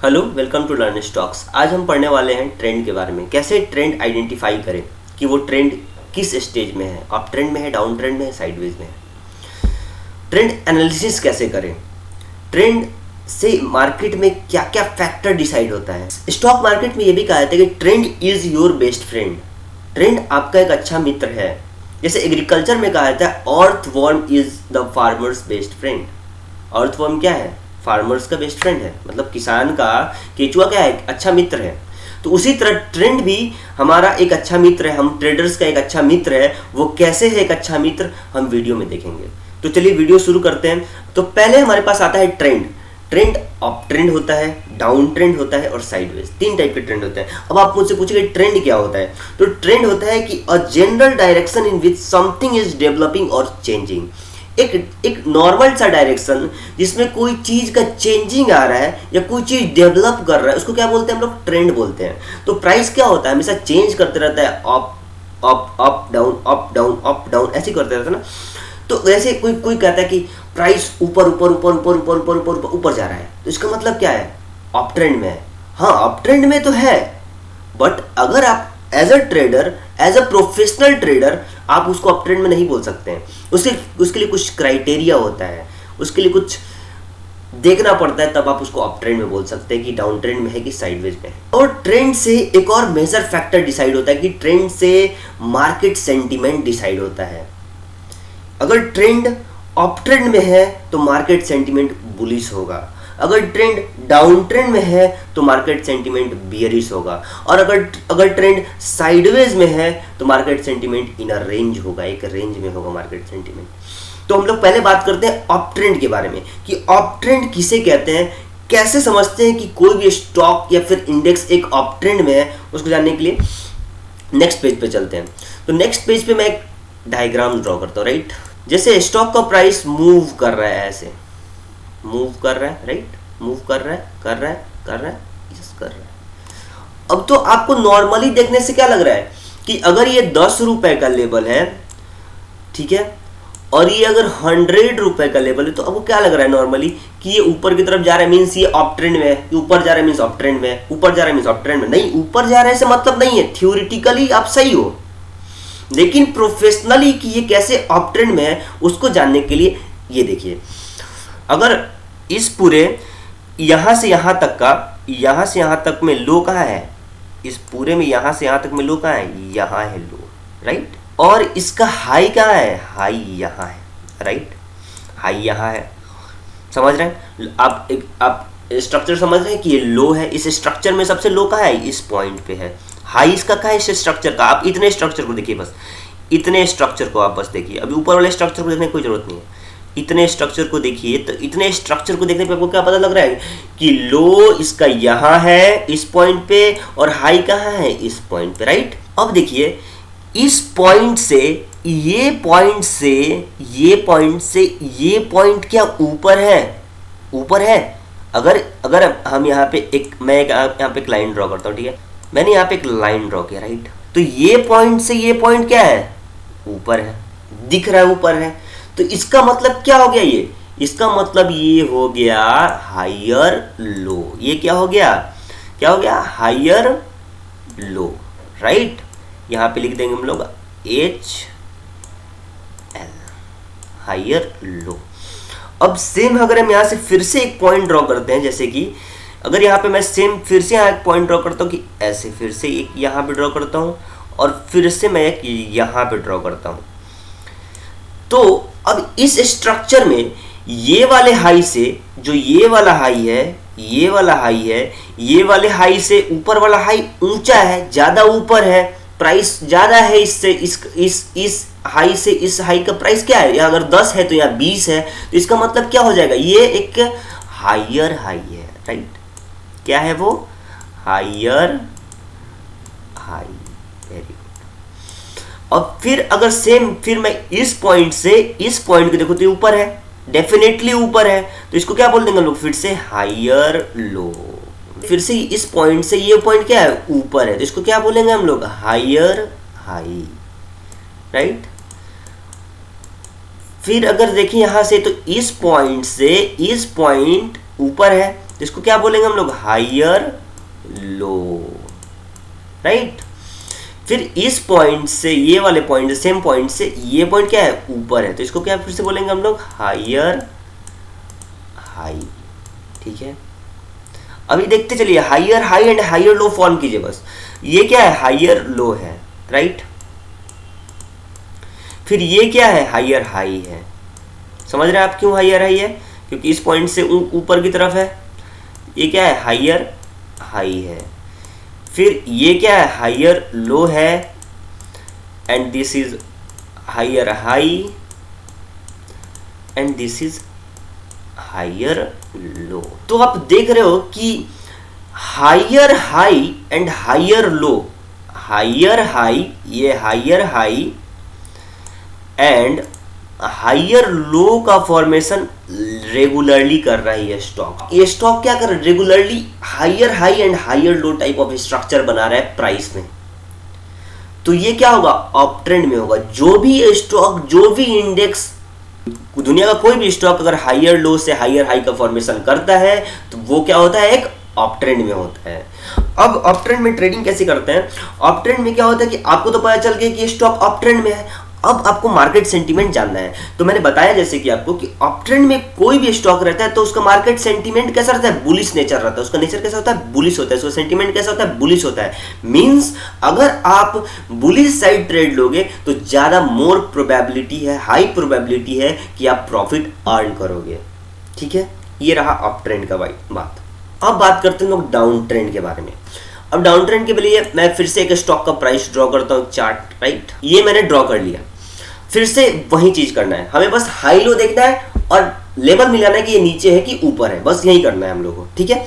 Hello, welcome to learn stocks. आज हम पढ़ने वाले हैं ट्रेंड के बारे में। कैसे ट्रेंड आइडेंटिफाई करें कि वो ट्रेंड किस स्टेज में है, अप ट्रेंड में है, डाउन ट्रेंड में है, साइडवेज में है। ट्रेंड एनालिसिस कैसे करें, ट्रेंड से मार्केट में क्या क्या फैक्टर डिसाइड होता है। स्टॉक मार्केट में ये भी कहा जाता है कि trend is your best friend. Trend आपका एक अच्छा मित्र है। जैसे एग्रीकल्चर में कहा जाता है earthworm is the farmers best friend. Earthworm क्या है? फार्मर्स का बेस्ट फ्रेंड है, मतलब किसान का केचुआ क्या है? अच्छा मित्र है। तो उसी तरह ट्रेंड भी हमारा एक अच्छा मित्र है, हम ट्रेडर्स का एक अच्छा मित्र है। वो कैसे है एक अच्छा मित्र, हम वीडियो में देखेंगे। तो चलिए वीडियो शुरू करते हैं। तो पहले हमारे पास आता है ट्रेंड। ट्रेंड अप ट्रेंड होता है, डाउन ट्रेंड होता है और साइडवेज। 3 टाइप के ट्रेंड होते हैं। अब आप मुझसे पूछेंगे ट्रेंड क्या होता है, तो ट्रेंड होता है कि a general direction in which something is developing और चेंजिंग। एक नॉर्मल सा डायरेक्शन जिसमें कोई चीज का चेंजिंग आ रहा है या कोई चीज डेवलप कर रहा है, उसको क्या बोलते हैं हम लोग? ट्रेंड बोलते हैं। तो प्राइस क्या होता है? हमेशा चेंज करते रहता है, up up up down up down up down, ऐसे करते रहता है ना। तो वैसे कोई कोई कहता है कि प्राइस ऊपर ऊपर ऊपर ऊपर ऊपर ऊपर ऊपर ऊपर जा रहा है, तो इसका मतलब क्या है? अप ट्रेंड में है। हाँ, अप ट्रेंड में तो है, बट अगर आप as a trader, as a professional trader, आप उसको अप ट्रेंड में नहीं बोल सकते हैं। उसके लिए कुछ क्राइटेरिया होता है, उसके लिए कुछ देखना पड़ता है, तब आप उसको अप ट्रेंड में बोल सकते हैं कि डाउन ट्रेंड में है कि साइडवेज में है। और ट्रेंड से एक और मेजर फैक्टर डिसाइड होता है कि ट्रेंड से मार्केट सेंटीमेंट डिसाइड होता है। अगर ट्रेंड अप ट्रेंड में है तो मार्केट सेंटीमेंट बुलिश होगा, अगर ट्रेंड डाउन ट्रेंड में है तो मार्केट सेंटीमेंट बियरिश होगा, और अगर ट्रेंड साइडवेज में है तो मार्केट सेंटीमेंट इन अ रेंज होगा, एक रेंज में होगा मार्केट सेंटीमेंट। तो हम लोग पहले बात करते हैं अप ट्रेंड के बारे में कि अप ट्रेंड किसे कहते हैं, कैसे समझते हैं कि कोई भी स्टॉक या फिर इंडेक्स एक अप ट्रेंड में है। उसको जानने के लिए नेक्स्ट पेज पे चलते हैं। तो नेक्स्ट पेज पे मैं एक डायग्राम ड्रॉ करता हूँ, राइट। जैसे स्टॉक का प्राइस मूव कर रहा है, ऐसे मूव कर रहा है, राइट, मूव कर रहा है, कर रहा है, कर रहा है, यस कर रहा है। अब तो आपको नॉर्मली देखने से क्या लग रहा है कि अगर ये 10 रुपए का लेवल है, ठीक है, और ये अगर 100 रुपए का लेवल है, तो आपको क्या लग रहा है नॉर्मली कि ये ऊपर की तरफ जा रहा है, मीन्स ये अप ट्रेंड में है। ऊपर जा रहा है मीन्स अप ट्रेंड में है, ऊपर जा रहा है मीन्स अप ट्रेंड में। नहीं, ऊपर जा रहा है से मतलब नहीं है, थ्योरेटिकली आप सही हो, लेकिन प्रोफेशनली कि ये कैसे अप ट्रेंड में है उसको जानने के लिए ये देखिए। अगर इस पूरे यहां से यहां तक का, यहां से यहां तक में लो कहाँ है, इस पूरे में यहां से यहां तक में लो कहाँ है? यहां है लो, राइट। और इसका हाई कहाँ है? हाई यहां है, राइट। हाई यहां है, समझ रहे हैं आप स्ट्रक्चर समझ रहे हैं कि ये लो है। इस स्ट्रक्चर में सबसे लो कहाँ है? इस पॉइंट पे है। हाई इसका कहाँ है? इस स्ट्रक्चर का। आप इतने स्ट्रक्चर को देखिए, बस इतने स्ट्रक्चर को आप बस देखिए। अभी ऊपर वाले स्ट्रक्चर को देखने की कोई जरूरत नहीं है, इतने स्ट्रक्चर को देखिए। तो इतने स्ट्रक्चर को देखने पे आपको क्या पता लग रहा है कि लो इसका यहाँ है इस पॉइंट पे, और हाई कहाँ है? इस पॉइंट पे, राइट। अब देखिए, इस पॉइंट से ये पॉइंट से ये पॉइंट से ये पॉइंट क्या ऊपर है? ऊपर है। अगर हम यहाँ पे मैं यहाँ पे एक लाइन ड्रॉ करता हूँ, ठीक है, मैंने यहाँ पे एक लाइन ड्रॉ किया, राइट। तो ये पॉइंट से ये पॉइंट क्या है? ऊपर है, दिख रहा है ऊपर है। तो इसका मतलब क्या हो गया? ये इसका मतलब ये हो गया हायर लो। ये क्या हो गया? क्या हो गया? Higher low, right. यहां पे लिख देंगे हम लोग HL, हायर लो। अब सेम अगर हम यहां से फिर से एक पॉइंट ड्रॉ करते हैं, जैसे कि अगर यहाँ पे मैं सेम फिर से यहाँ एक पॉइंट ड्रॉ करता हूँ कि ऐसे, फिर से एक यहाँ पे ड्रॉ करता हूँ और फिर से मैं एक यहाँ पे ड्रॉ करता हूँ, तो अब इस स्ट्रक्चर में ये वाले हाई से, जो ये वाला हाई है, ये वाला हाई है, ये वाले हाई से ऊपर वाला हाई ऊंचा है, ज्यादा ऊपर है, प्राइस ज्यादा है इससे। इस हाई से इस हाई का प्राइस क्या है? यहाँ अगर 10 है तो यहाँ 20 है, तो इसका मतलब क्या हो जाएगा? ये एक हायर हाई है, राइट। क्या है वो? Higher high, very good. अब फिर अगर सेम, फिर मैं इस पॉइंट से इस पॉइंट को देखो तो ऊपर है, डेफिनेटली ऊपर है, तो इसको क्या बोल देंगे हम लोग? फिर से हायर लो। फिर से इस पॉइंट से ये पॉइंट क्या है? ऊपर है, तो इसको क्या बोलेंगे हम लोग? Higher high, right. फिर अगर देखिए यहां से, तो इस पॉइंट से इस पॉइंट ऊपर है, तो इसको क्या बोलेंगे हम लोग, हायर लो, राइट। फिर इस पॉइंट से ये वाले पॉइंट, सेम पॉइंट से ये पॉइंट क्या है, ऊपर है, तो इसको क्या फिर से बोलेंगे हम लोग, हायर हाई, ठीक है। अभी देखते चलिए, higher high and higher low form कीजिए बस। ये क्या है, हायर लो है, राइट। फिर ये क्या है, हायर हाई है। समझ रहे हैं आप क्यों हायर हाई है, क्योंकि इस पॉइंट से ऊपर की तरफ है। ये क्या है, हायर हाई है। फिर ये क्या है, हायर लो है, and this is higher high, and this is higher low. तो आप देख रहे हो कि higher high and higher low, higher high, ये higher high and higher low का फॉर्मेशन रेगुलरली कर रही है स्टॉक। ये स्टॉक क्या कर रहा है, regularly higher high and higher low type of structure बना रहा है प्राइस में। तो ये क्या होगा, अप ट्रेंड में होगा। जो भी स्टॉक, जो भी इंडेक्स, दुनिया का कोई भी स्टॉक अगर हायर लो से हायर हाई का फॉर्मेशन करता है तो वो क्या होता है, एक अप ट्रेंड में होता है। अब अप ट्रेंड में ट्रेडिंग कैसे करते हैं, अप ट्रेंड में क्या होता है कि आपको तो पता चल गया कि स्टॉक अप ट्रेंड में है, अब आपको मार्केट सेंटीमेंट जानना है। तो मैंने बताया जैसे कि आपको कि अप ट्रेंड में कोई भी स्टॉक रहता है तो उसका मार्केट सेंटीमेंट कैसा रहता है, बुलिश नेचर रहता है। उसका नेचर कैसा होता है, बुलिश होता है। उसका सेंटीमेंट कैसा होता है, बुलिश होता है। मींस अगर आप बुलिश साइड ट्रेड लोगे तो ज्यादा मोर प्रोबेबिलिटी है, हाई प्रोबेबिलिटी है कि आप प्रॉफिट अर्न करोगे, ठीक है। ये रहा अप ट्रेंड का बात। अब बात करते हैं लोग डाउन ट्रेंड के बारे में। अब डाउन ट्रेंड के लिए मैं फिर से एक स्टॉक का प्राइस ड्रॉ करता हूँ, चार्ट, राइट। ये मैंने ड्रॉ कर लिया। फिर से वही चीज करना है, हमें बस हाई लो देखना है और लेवल मिलाना है कि ये नीचे है कि ऊपर है, बस यही करना है हम लोगों को, ठीक है।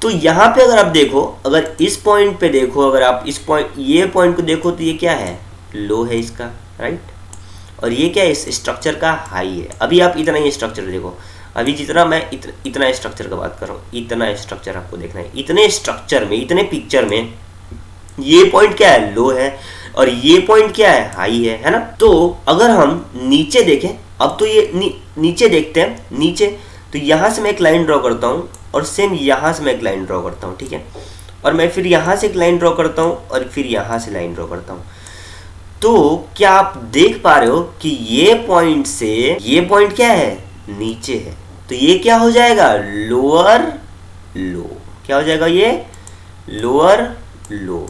तो यहाँ पे अगर आप देखो, अगर इस पॉइंट पे देखो, अगर आप इस पॉइंट, ये पॉइंट को देखो तो ये क्या है, लो है इसका, राइट। और ये क्या है, इस स्ट्रक्चर का हाई है। अभी आप इतना ही स्ट्रक्चर देखो, अभी जितना मैं इतना स्ट्रक्चर का बात कर रहा हूँ, इतना स्ट्रक्चर आपको देखना है। इतने स्ट्रक्चर में, इतने पिक्चर में ये पॉइंट क्या है, लो है, और ये पॉइंट क्या है, हाई है ना। तो अगर हम नीचे देखें, अब तो ये नीचे देखते हैं, नीचे तो यहाँ से मैं एक लाइन ड्रॉ करता हूँ और सेम यहाँ से मैं एक लाइन ड्रॉ करता हूँ, ठीक है। और मैं फिर यहाँ से एक लाइन ड्रॉ करता हूँ और फिर यहाँ से लाइन ड्रॉ करता हूँ। तो क्या आप देख पा रहे हो कि ये पॉइंट से ये पॉइंट क्या है, नीचे है। तो ये क्या हो जाएगा, लोअर लो। क्या हो जाएगा, ये लोअर लो।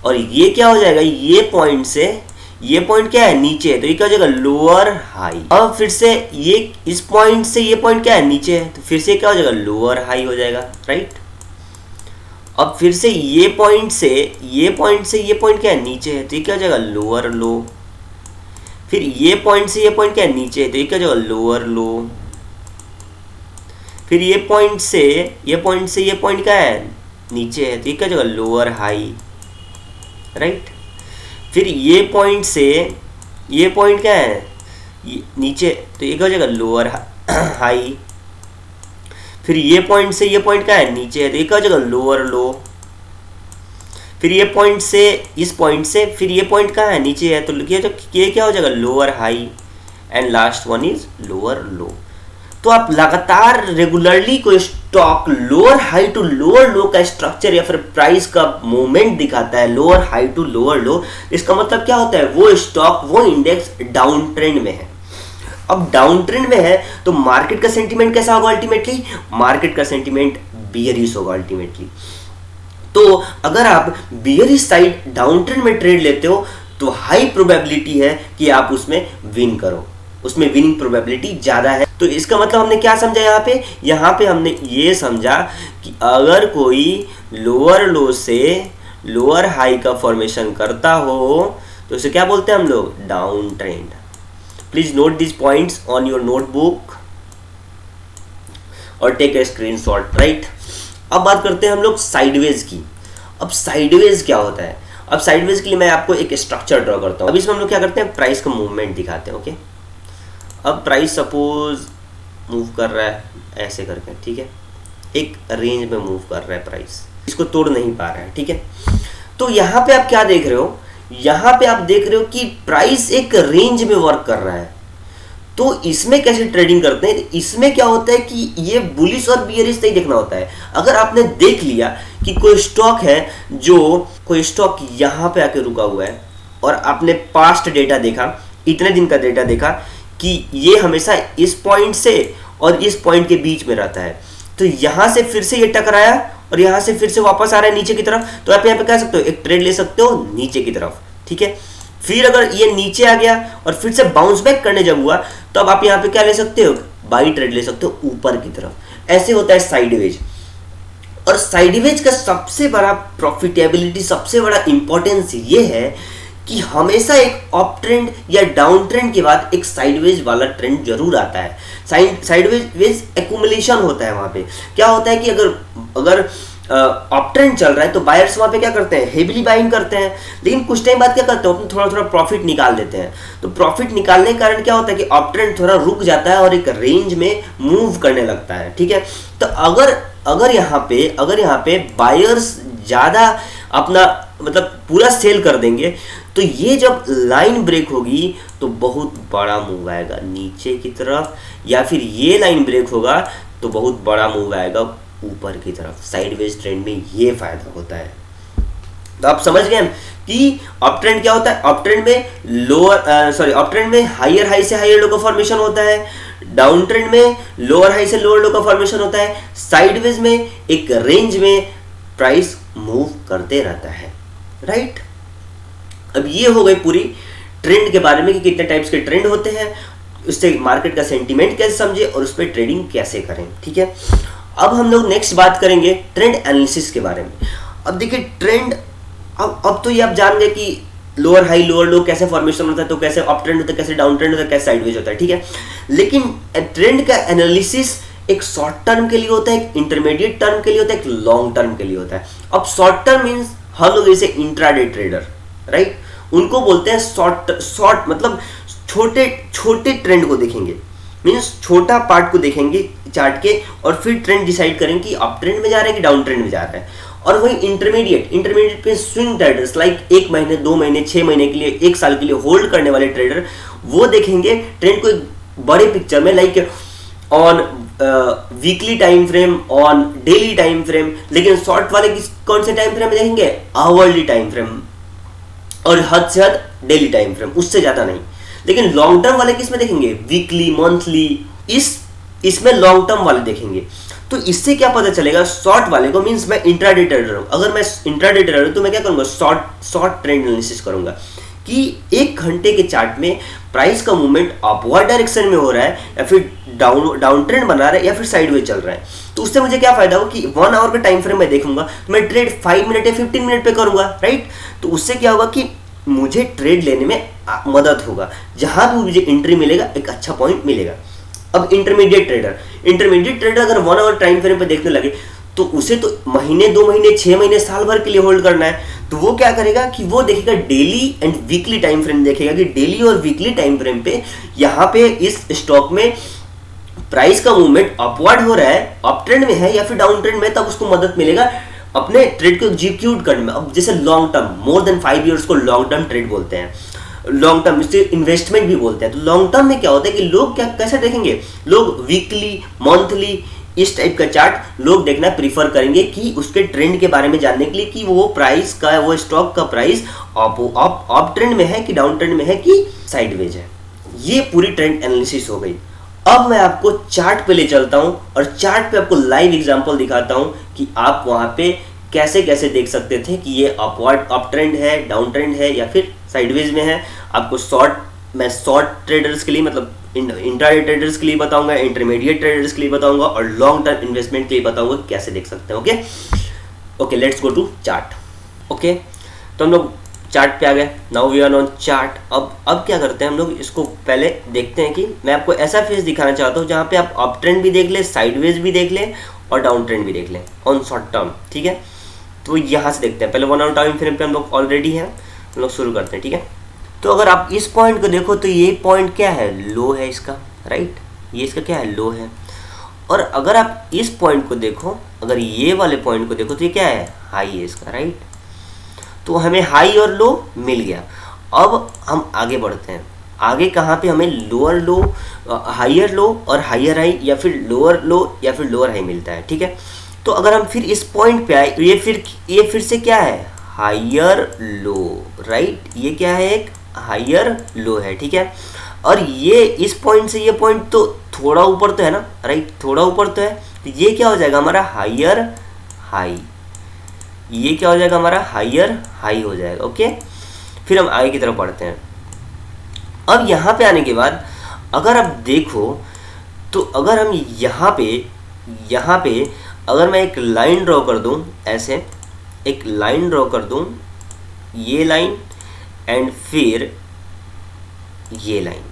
और ये क्या हो जाएगा, ये पॉइंट से ये पॉइंट क्या है, नीचे है, तो ये क्या हो जाएगा, लोअर हाई। अब फिर से ये इस पॉइंट से ये पॉइंट क्या है, नीचे है, तो फिर से क्या हो जाएगा, लोअर हाई हो जाएगा, राइट। अब फिर से ये पॉइंट से ये पॉइंट क्या है, नीचे है, तो ये क्या हो जाएगा, लोअर लो। फिर ये पॉइंट से ये पॉइंट क्या है, नीचे है, तो ये क्या हो जाएगा, लोअर लो। फिर ये पॉइंट से ये पॉइंट क्या है, नीचे है, तो ये क्या हो जाएगा, लोअर हाई, राइट। फिर ये पॉइंट से ये पॉइंट क्या है, नीचे, तो ये क्या हो जाएगा, लोअर हाई। फिर ये पॉइंट से ये पॉइंट क्या है, नीचे है, तो ये क्या हो जाएगा, लोअर लो। फिर ये पॉइंट से इस पॉइंट से फिर ये पॉइंट कहाँ है, नीचे है, तो ये क्या हो जाएगा, lower high, and last one is lower low. तो आप लगातार रेगुलरली कोई stock lower high to lower low का स्ट्रक्चर या फिर प्राइस का मूवमेंट दिखाता है, lower high to lower low, इसका मतलब क्या होता है, वो स्टॉक, वो इंडेक्स डाउन ट्रेंड में है। अब डाउन ट्रेंड में है तो मार्केट का सेंटीमेंट कैसा होगा, अल्टीमेटली मार्केट का सेंटीमेंट बियरिश होगा अल्टीमेटली। तो अगर आप बियरिश साइड डाउन ट्रेंड में ट्रेड लेते हो तो हाई प्रोबेबिलिटी है कि आप उसमें विन करो, उसमें विनिंग प्रोबेबिलिटी ज़्यादा है। तो इसका मतलब हमने क्या समझा यहाँ पे हमने ये समझा कि अगर कोई लोअर लो से लोअर हाई का फॉर्मेशन करता हो तो उसे क्या बोलते हैं हम लोग, down trend. Please note this points on your notebook और टेक ए स्क्रीनशॉट, राइट। अब बात करते हैं हम लोग साइडवेज की। अब साइडवेज क्या होता है, अब साइडवेज के लिए मैं आपको एक स्ट्रक्चर ड्रॉ करता हूँ। अब इसमें हम लोग क्या करते हैं, प्राइस का मूवमेंट दिखाते हैं, ओके। अब प्राइस सपोज मूव कर रहा है ऐसे करके, ठीक है, एक रेंज में मूव कर रहा है प्राइस, इसको तोड़ नहीं पा रहा है, ठीक है। तो यहाँ पे आप क्या देख रहे हो, यहाँ पे आप देख रहे हो कि प्राइस एक रेंज में वर्क कर रहा है। तो इसमें कैसे ट्रेडिंग करते हैं, इसमें क्या होता है कि ये बुलिश और बियरिश नहीं देखना होता है। अगर आपने देख लिया कि कोई स्टॉक है, जो कोई स्टॉक यहाँ पे आके रुका हुआ है और आपने पास्ट डेटा देखा, इतने दिन का डेटा देखा कि ये हमेशा इस पॉइंट से और इस पॉइंट के बीच में रहता है, तो यहाँ से फिर से ये टकराया और यहाँ से फिर से वापस आ रहा है नीचे की तरफ, तो आप यहाँ पे कह सकते हो एक ट्रेड ले सकते हो नीचे की तरफ, ठीक है। फिर अगर ये नीचे आ गया और फिर से बाउंस बैक करने जब हुआ, तो अब आप यहाँ पे क्या ले सकते हो, बाई ट्रेड ले सकते हो ऊपर की तरफ। ऐसे होता है साइडवेज। और साइडवेज का सबसे बड़ा प्रॉफिटेबिलिटी, सबसे बड़ा इंपॉर्टेंस ये है कि हमेशा एक अप ट्रेंड या डाउन ट्रेंड के बाद एक साइडवेज वाला ट्रेंड जरूर आता है। साइडवेज एक्यूमुलेशन होता है। वहां पे क्या होता है कि अगर अप ट्रेंड चल रहा है तो बायर्स वहां पे क्या करते हैं, हेवीली बाइंग करते हैं, लेकिन कुछ टाइम बाद क्या करते हैं, थोड़ा थोड़ा प्रॉफिट निकाल देते हैं। तो प्रॉफिट निकालने के कारण क्या होता है कि अप ट्रेंड थोड़ा रुक जाता है और एक रेंज में मूव करने लगता है, ठीक है। तो अगर यहाँ पे बायर्स ज्यादा अपना मतलब पूरा सेल कर देंगे, तो ये जब लाइन ब्रेक होगी तो बहुत बड़ा मूव आएगा नीचे की तरफ, या फिर ये लाइन ब्रेक होगा तो बहुत बड़ा मूव आएगा ऊपर की तरफ। साइडवेज ट्रेंड में ये फायदा होता है। तो आप समझ गए कि अप ट्रेंड क्या होता है। अप ट्रेंड में अप ट्रेंड में हायर हाई से हायर लो का फॉर्मेशन होता है, डाउन ट्रेंड में लोअर हाई से लोअर लो का फॉर्मेशन होता है, साइडवेज में एक रेंज में प्राइस मूव करते रहता है, राइट। अब ये हो गई पूरी ट्रेंड के बारे में कि कितने टाइप्स के ट्रेंड होते हैं, उससे मार्केट का सेंटीमेंट कैसे समझे और उस पर ट्रेडिंग कैसे करें, ठीक है। अब हम लोग नेक्स्ट बात करेंगे ट्रेंड एनालिसिस के बारे में। अब देखिए ट्रेंड, अब तो ये आप जान गए कि लोअर हाई लोअर लो कैसे फॉर्मेशन होता है, तो कैसे अप ट्रेंड होता है, कैसे डाउन ट्रेंड होता है, कैसे साइडवेज होता है, ठीक है। लेकिन ट्रेंड का एनालिसिस एक शॉर्ट टर्म के लिए होता है, एक इंटरमीडिएट टर्म के लिए होता है, एक लॉन्ग टर्म के लिए होता है। अब शॉर्ट टर्म मीन्स हम लोग जैसे इंट्राडे ट्रेडर, राइट, उनको बोलते हैं शॉर्ट मतलब छोटे छोटे ट्रेंड को देखेंगे, मीन्स छोटा पार्ट को देखेंगे चार्ट के और फिर ट्रेंड डिसाइड करेंगे कि अप ट्रेंड में जा रहा है कि डाउन ट्रेंड में जा रहा है। और वही इंटरमीडिएट पे स्विंग ट्रेडर्स लाइक 1 महीने 2 महीने 6 महीने के लिए 1 साल के लिए होल्ड करने वाले ट्रेडर, वो देखेंगे ट्रेंड को एक बड़े पिक्चर में, like on weekly time frame, on daily time frame. लेकिन शॉर्ट वाले कौन से टाइम फ्रेम में देखेंगे, आवरली टाइम फ्रेम और हद से हद डेली टाइम फ्रेम, उससे ज्यादा नहीं। लेकिन लॉन्ग टर्म वाले किसमें देखेंगे, वीकली मंथली, इसमें लॉन्ग टर्म वाले देखेंगे। तो इससे क्या पता चलेगा शॉर्ट वाले को, मींस मैं इंट्राडे ट्रेडर हूं, अगर मैं इंट्राडे ट्रेडर हूं तो मैं क्या करूंगा, शॉर्ट ट्रेंड एनालिसिस करूंगा कि 1 घंटे के चार्ट में प्राइस का मूवमेंट अपवर्ड डायरेक्शन में हो रहा है या फिर डाउन ट्रेंड बना रहा है या फिर साइडवेज चल रहा है। तो उससे मुझे क्या फायदा होगा कि 1 आवर का टाइम फ्रेम में देखूंगा तो मैं ट्रेड 5 मिनट या 15 मिनट पे करूंगा, राइट। तो उससे क्या होगा कि मुझे ट्रेड लेने में मदद होगा, जहां भी मुझे एंट्री मिलेगा एक अच्छा पॉइंट मिलेगा। अब इंटरमीडिएट ट्रेडर अगर 1 आवर टाइम फ्रेम पे देखने लगे तो उसे तो महीने 2 महीने 6 महीने साल भर के लिए होल्ड करना है। तो वो क्या करेगा कि वो देखेगा daily and weekly time frame, देखेगा कि डेली और वीकली टाइम फ्रेम पे यहाँ पे इस स्टॉक में प्राइस का मूवमेंट अपवर्ड हो रहा है, अप ट्रेंड में है या फिर डाउन ट्रेंड में, तब उसको मदद मिलेगा अपने ट्रेड को एग्जीक्यूट करने में। अब जैसे long term, more than 5 years को लॉन्ग टर्म ट्रेड बोलते हैं, लॉन्ग टर्म इसे इन्वेस्टमेंट भी बोलते हैं। तो लॉन्ग टर्म में क्या होता है कि लोग क्या कैसे देखेंगे, लोग वीकली मंथली इस टाइप का चार्ट लोग देखना प्रीफर करेंगे कि उसके ट्रेंड के बारे में जानने के लिए कि वो प्राइस का, वो स्टॉक का प्राइस अप ट्रेंड में है कि डाउन ट्रेंड में है कि साइडवेज है। ये पूरी ट्रेंड एनालिसिस हो गई। अब मैं आपको चार्ट पे ले चलता हूं और चार्ट पे आपको लाइव एग्जांपल दिखाता हूं कि आप वहां पे कैसे कैसे देख सकते थे कि ये अप ट्रेंड है, डाउन ट्रेंड है या फिर साइडवेज में है। आपको मैं शॉर्ट ट्रेडर्स के लिए मतलब इंट्राडे ट्रेडर्स के लिए बताऊंगा, इंटरमीडिएट ट्रेडर्स के लिए बताऊंगा और लॉन्ग टर्म इन्वेस्टमेंट के लिए बताऊंगा कैसे देख सकते हैं। Okay let's go to chart. Okay तो हम लोग चार्ट पे आ गए, now we are on chart. अब क्या करते हैं हम लोग, इसको पहले देखते हैं कि मैं आपको ऐसा फेज दिखाना चाहता हूँ जहाँ पे आप अप ट्रेंड भी देख लें, साइडवेज भी देख लें और डाउन ट्रेंड भी देख लें ऑन शॉर्ट टर्म, ठीक है। तो यहाँ से देखते हैं, पहले 1 आवर टाइम फ्रेम पे हम लोग ऑलरेडी हैं, हम लोग शुरू करते हैं, ठीक है। तो अगर आप इस पॉइंट को देखो तो ये पॉइंट क्या है, लो है इसका, राइट, ये इसका क्या है, लो है। और अगर आप इस पॉइंट को देखो, अगर ये वाले पॉइंट को देखो तो ये क्या है, हाई है इसका, राइट। तो हमें हाई और लो मिल गया। अब हम आगे बढ़ते हैं, आगे कहाँ पे हमें लोअर लो, हायर लो और हायर हाई, या फिर लोअर लो या फिर लोअर हाई मिलता है, ठीक है। तो अगर हम फिर इस पॉइंट पे आए तो ये फिर से क्या है, हायर लो, राइट। ये क्या है, एक हायर लो है, ठीक है। और ये इस पॉइंट से ये पॉइंट तो थोड़ा ऊपर तो है ना, राइट, थोड़ा ऊपर तो है, तो ये क्या हो जाएगा हमारा हायर हाई, ये क्या हो जाएगा हमारा हायर हाई हो जाएगा, ओके। फिर हम आगे की तरफ बढ़ते हैं। अब यहाँ पे आने के बाद अगर आप देखो तो अगर हम यहाँ पे अगर मैं एक लाइन ड्रॉ कर दूँ, ऐसे एक लाइन ड्रॉ कर दूँ, ये लाइन एंड फिर ये लाइन,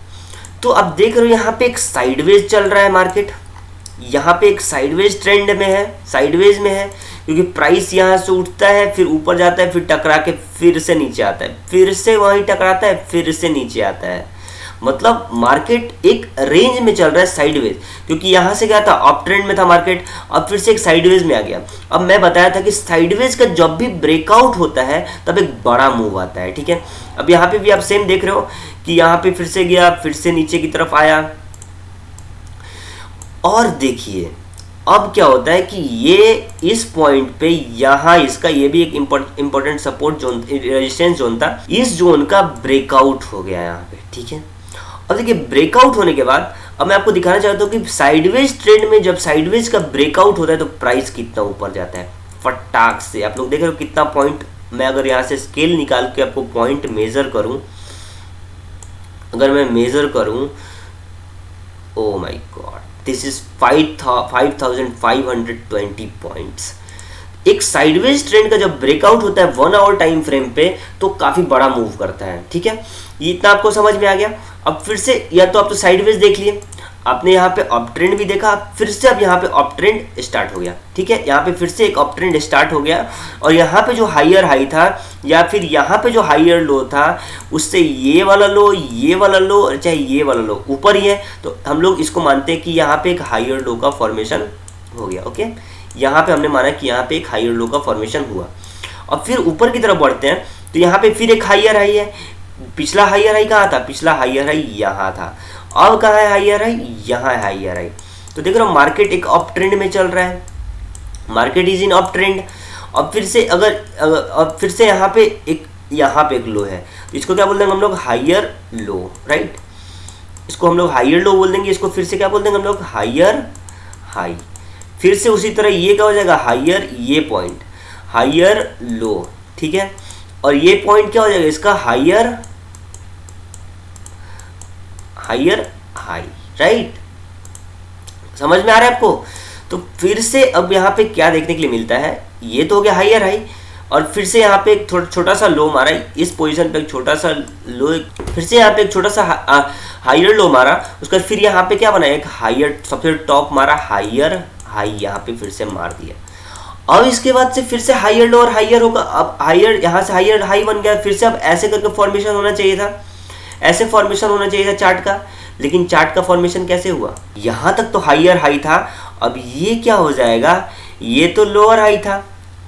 तो आप देख रहे हो यहाँ पे एक साइडवेज चल रहा है मार्केट, यहाँ पे एक साइडवेज ट्रेंड में है, साइडवेज में है, क्योंकि प्राइस यहाँ से उठता है, फिर ऊपर जाता है, फिर टकरा के फिर से नीचे आता है, फिर से वहीं टकराता है, फिर से नीचे आता है। मतलब मार्केट एक रेंज में चल रहा है साइडवेज, क्योंकि यहाँ से क्या था, अप ट्रेंड में था मार्केट, अब फिर से एक साइडवेज में आ गया। अब मैं बताया था कि साइडवेज का जब भी ब्रेकआउट होता है तब एक बड़ा मूव आता है, ठीक है। अब यहाँ पे भी आप सेम देख रहे हो कि यहाँ पे फिर से गया, फिर से नीचे की तरफ आया, और देखिए अब क्या होता है कि ये इस पॉइंट पे यहाँ इसका ये भी एक important support zone, resistance zone था, इस जोन का ब्रेकआउट हो गया यहाँ पे, ठीक है। अब देखिए ब्रेकआउट होने के बाद अब मैं आपको दिखाना चाहता हूँ कि साइडवेज ट्रेंड में जब साइडवेज का ब्रेकआउट होता है तो प्राइस कितना ऊपर जाता है फटाक से। आप लोग देख रहे हो कितना पॉइंट, मैं अगर यहाँ से स्केल निकाल के आपको पॉइंट मेजर करूँ, अगर मैं मेजर करूँ, oh my God, this is 5520 points. एक साइडवेज ट्रेंड का जब ब्रेकआउट होता है 1 आवर टाइम फ्रेम पे तो काफी बड़ा मूव करता है, ठीक है। ये इतना आपको समझ में आ गया। अब फिर से या तो आप तो साइडवेज देख लिए, आपने यहाँ पे अप ट्रेंड भी देखा, फिर से अब यहाँ पे अप ट्रेंड स्टार्ट हो गया, ठीक है। यहाँ पे फिर से एक अप ट्रेंड स्टार्ट हो गया, और यहाँ पे जो हायर हाई था या फिर यहाँ पे जो हायर लो था, उससे ये वाला लो, ये वाला लो और चाहे ये वाला लो ऊपर ही है, तो हम लोग इसको मानते हैं कि यहाँ पे एक हायर लो का फॉर्मेशन हो गया, ओके। यहाँ पे हमने माना कि यहाँ पे एक हायर लो का फॉर्मेशन हुआ। और फिर ऊपर की तरफ बढ़ते हैं तो यहाँ पे फिर एक हायर हाई है। पिछला हायर हाई कहाँ था, पिछला हायर हाई यहाँ था, अब कहाँ है हायर हाई, यहाँ है हायर हाई। तो देख रहे हो मार्केट एक अप ट्रेंड में चल रहा है, market is in up trend. अब फिर से अब फिर से यहाँ पे एक लो है, तो इसको क्या बोल देंगे हम लोग, हायर लो, राइट। इसको हम लोग हायर लो बोल देंगे, इसको फिर से क्या बोल देंगे हम लोग, हायर हाई। फिर से उसी तरह ये क्या हो जाएगा, हायर, ये पॉइंट हायर लो, ठीक है। और ये पॉइंट क्या हो जाएगा इसका, हायर हायर हाई, राइट। समझ में आ रहा है आपको। तो फिर से अब यहाँ पे क्या देखने के लिए मिलता है, ये तो हो गया हायर हाई, और फिर से यहाँ पे एक छोटा सा लो मारा, इस पोजीशन पे एक छोटा सा लो, फिर से यहाँ पे एक छोटा सा हायर लो मारा, उसका फिर यहाँ पे क्या बना, एक हायर सबसे टॉप मारा, हायर हाई यहाँ पे फिर से मार दिया। अब इसके बाद से फिर से हायर लो और हायर होगा, अब हायर यहाँ से हायर हाई बन गया, फिर से अब ऐसे करके फॉर्मेशन होना चाहिए था, ऐसे फॉर्मेशन होना चाहिए था चार्ट का, लेकिन चार्ट का फॉर्मेशन कैसे हुआ, यहाँ तक तो हायर हाई था, अब ये क्या हो जाएगा, ये तो लोअर हाई था,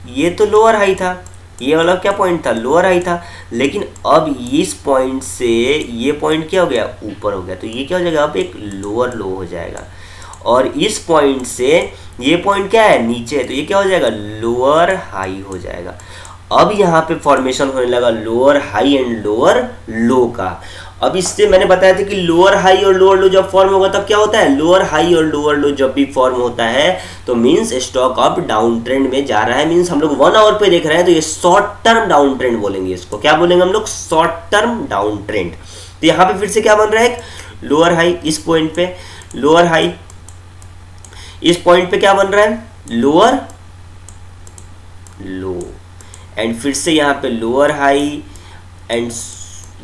ये तो लोअर हाई था, ये वाला क्या पॉइंट था, लोअर हाई था, लेकिन अब इस पॉइंट से ये पॉइंट क्या हो गया, ऊपर हो गया, तो ये क्या हो जाएगा, अब एक लोअर लो हो जाएगा। और इस पॉइंट से ये पॉइंट क्या है, नीचे है, तो ये क्या हो जाएगा, लोअर हाई हो जाएगा। अब यहाँ पे फॉर्मेशन होने लगा lower high and lower low का। अब इससे मैंने बताया था कि लोअर हाई और लोअर लो जब फॉर्म होगा तब क्या होता है, लोअर हाई और लोअर लो जब भी फॉर्म होता है तो means stock up down trend में जा रहा है, मींस हम लोग 1 आवर पे देख रहे हैं, तो ये शॉर्ट टर्म डाउन ट्रेंड बोलेंगे इसको, क्या बोलेंगे हम लोग, शॉर्ट टर्म डाउन ट्रेंड। तो यहाँ पे फिर से क्या बन रहा है, लोअर हाई, इस पॉइंट पे लोअर हाई, इस पॉइंट पे क्या बन रहा है, लोअर लो, एंड फिर से यहाँ पे lower high and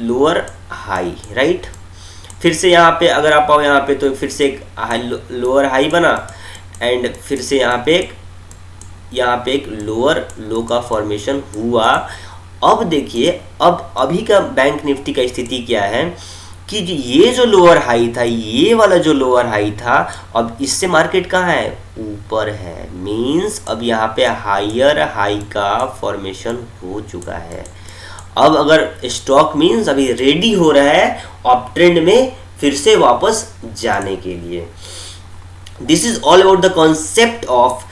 lower high, right. फिर से यहाँ पे अगर आप आओ यहाँ पे तो फिर से एक लोअर हाई बना, एंड फिर से यहाँ पे एक लोअर लो का फॉर्मेशन हुआ। अब देखिए अब अभी का बैंक निफ्टी का स्थिति क्या है कि ये जो लोअर हाई था, ये वाला जो लोअर हाई था, अब इससे मार्केट कहाँ है, ऊपर है, मींस अब यहाँ पे हायर हाई का फॉर्मेशन हो चुका है। अब अगर स्टॉक मीन्स अभी रेडी हो रहा है अप ट्रेंड में फिर से वापस जाने के लिए। This is all about the concept of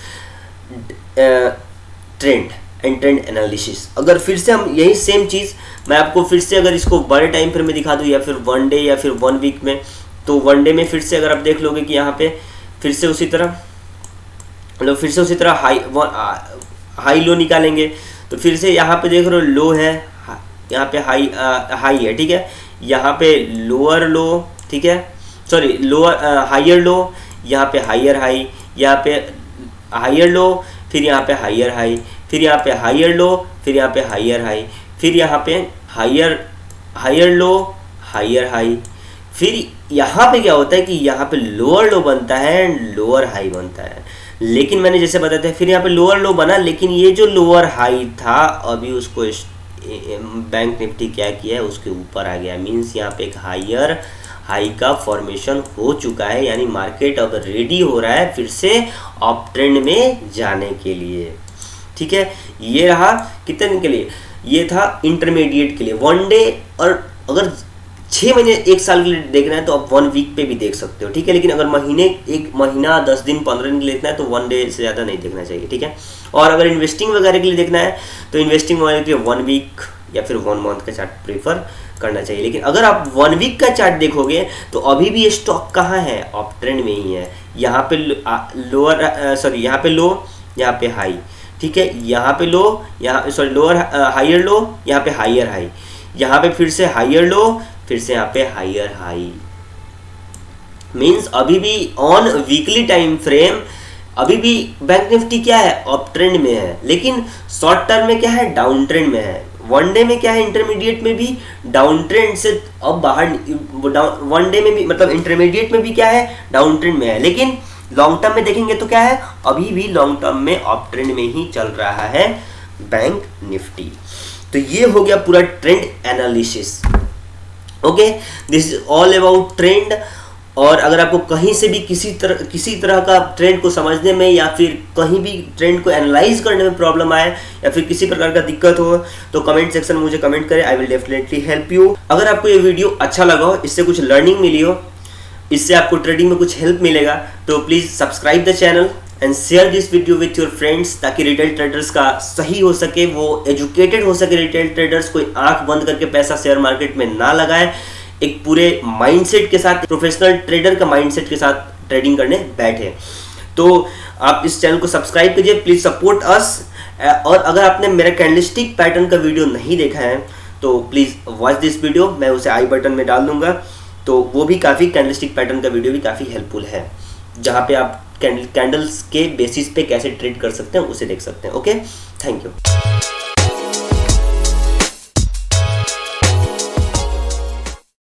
trend and trend analysis. अगर फिर से हम यही सेम चीज़ मैं आपको फिर से अगर इसको बड़े टाइम फ्रेम में दिखा दूँ या फिर 1 डे या फिर 1 वीक में, तो 1 डे में फिर से अगर आप देख लोगे कि यहाँ पे फिर से उसी तरह हाई लो निकालेंगे, तो फिर से यहाँ पे देख रहे हो लो है, यहाँ पे हाई है, ठीक है, यहाँ पे लोअर लो, ठीक है, सॉरी लोअर हायर लो, यहाँ पे हायर हाई, यहाँ पे हायर लो, फिर यहाँ पे हायर हाई, फिर यहाँ पे हायर लो, फिर यहाँ पे हायर हाई, फिर यहाँ पे हायर लो, हायर हाई, फिर यहाँ पे क्या होता है कि यहाँ पे लोअर लो बनता है एंड लोअर हाई बनता है। लेकिन मैंने जैसे बताया था फिर यहाँ पे लोअर लो बना, लेकिन ये जो लोअर हाई था अभी उसको बैंक निफ्टी क्या किया है उसके ऊपर आ गया, मीन्स यहाँ पे एक हायर हाई का फॉर्मेशन हो चुका है, यानी मार्केट अब रेडी हो रहा है फिर से अप ट्रेंड में जाने के लिए। ठीक है, ये रहा कितने दिन के लिए, ये था इंटरमीडिएट के लिए 1 डे, और अगर 6 महीने 1 साल के लिए देखना है तो आप 1 वीक पे भी देख सकते हो, ठीक है। लेकिन अगर एक महीना 10 दिन 15 दिन के लिए देखना है तो 1 डे से ज़्यादा नहीं देखना चाहिए, ठीक है। और अगर इन्वेस्टिंग वगैरह के लिए देखना है तो इन्वेस्टिंग वगैरह के लिए 1 वीक या फिर 1 मंथ का चार्ट प्रेफर करना चाहिए। लेकिन अगर आप 1 वीक का चार्ट देखोगे तो अभी भी ये स्टॉक कहाँ है, अप ट्रेंड में ही है। यहाँ पे यहाँ पे लो, यहाँ पे हाई, ठीक है, यहाँ पे लो, यहाँ सॉरी लोअर हायर लो, यहाँ पे हायर हाई, यहाँ पे फिर से हायर लो, फिर से यहाँ पे हायर हाई, मीन्स अभी भी ऑन वीकली टाइम फ्रेम अभी भी बैंक निफ्टी क्या है, अप ट्रेंड में है। लेकिन शॉर्ट टर्म में क्या है, डाउन ट्रेंड में है। 1 डे में क्या है, इंटरमीडिएट में भी डाउन ट्रेंड से अब बाहर, 1 डे में भी मतलब इंटरमीडिएट में भी क्या है, डाउन ट्रेंड में है। लेकिन लॉन्ग टर्म में देखेंगे तो क्या है, अभी भी लॉन्ग टर्म में अप ट्रेंड में ही चल रहा है बैंक निफ्टी। तो ये हो गया पूरा trend analysis. Okay, this is all about trend. और अगर आपको कहीं से भी किसी तरह का ट्रेंड को समझने में या फिर कहीं भी ट्रेंड को एनालाइज करने में प्रॉब्लम आए या फिर किसी प्रकार का दिक्कत हो तो कमेंट सेक्शन में मुझे कमेंट करें, I will definitely help you. अगर आपको ये वीडियो अच्छा लगा हो, इससे कुछ लर्निंग मिली हो, इससे आपको ट्रेडिंग में कुछ हेल्प मिलेगा, तो please subscribe the channel and share this video with your friends, ताकि रिटेल ट्रेडर्स का सही हो सके, वो एजुकेटेड हो सके। रिटेल ट्रेडर्स कोई आंख बंद करके पैसा शेयर मार्केट में ना लगाए, एक पूरे माइंडसेट के साथ, प्रोफेशनल ट्रेडर का माइंडसेट के साथ ट्रेडिंग करने बैठे। तो आप इस चैनल को सब्सक्राइब कीजिए, प्लीज सपोर्ट अस। और अगर आपने मेरा कैंडलस्टिक पैटर्न का वीडियो नहीं देखा है तो प्लीज वॉच दिस वीडियो, मैं उसे आई बटन में डाल दूंगा। तो वो भी काफ़ी, कैंडलस्टिक पैटर्न का वीडियो भी काफ़ी हेल्पफुल है, जहाँ पे आप कैंडल्स के बेसिस पे कैसे ट्रेड कर सकते हैं उसे देख सकते हैं। Okay, thank you.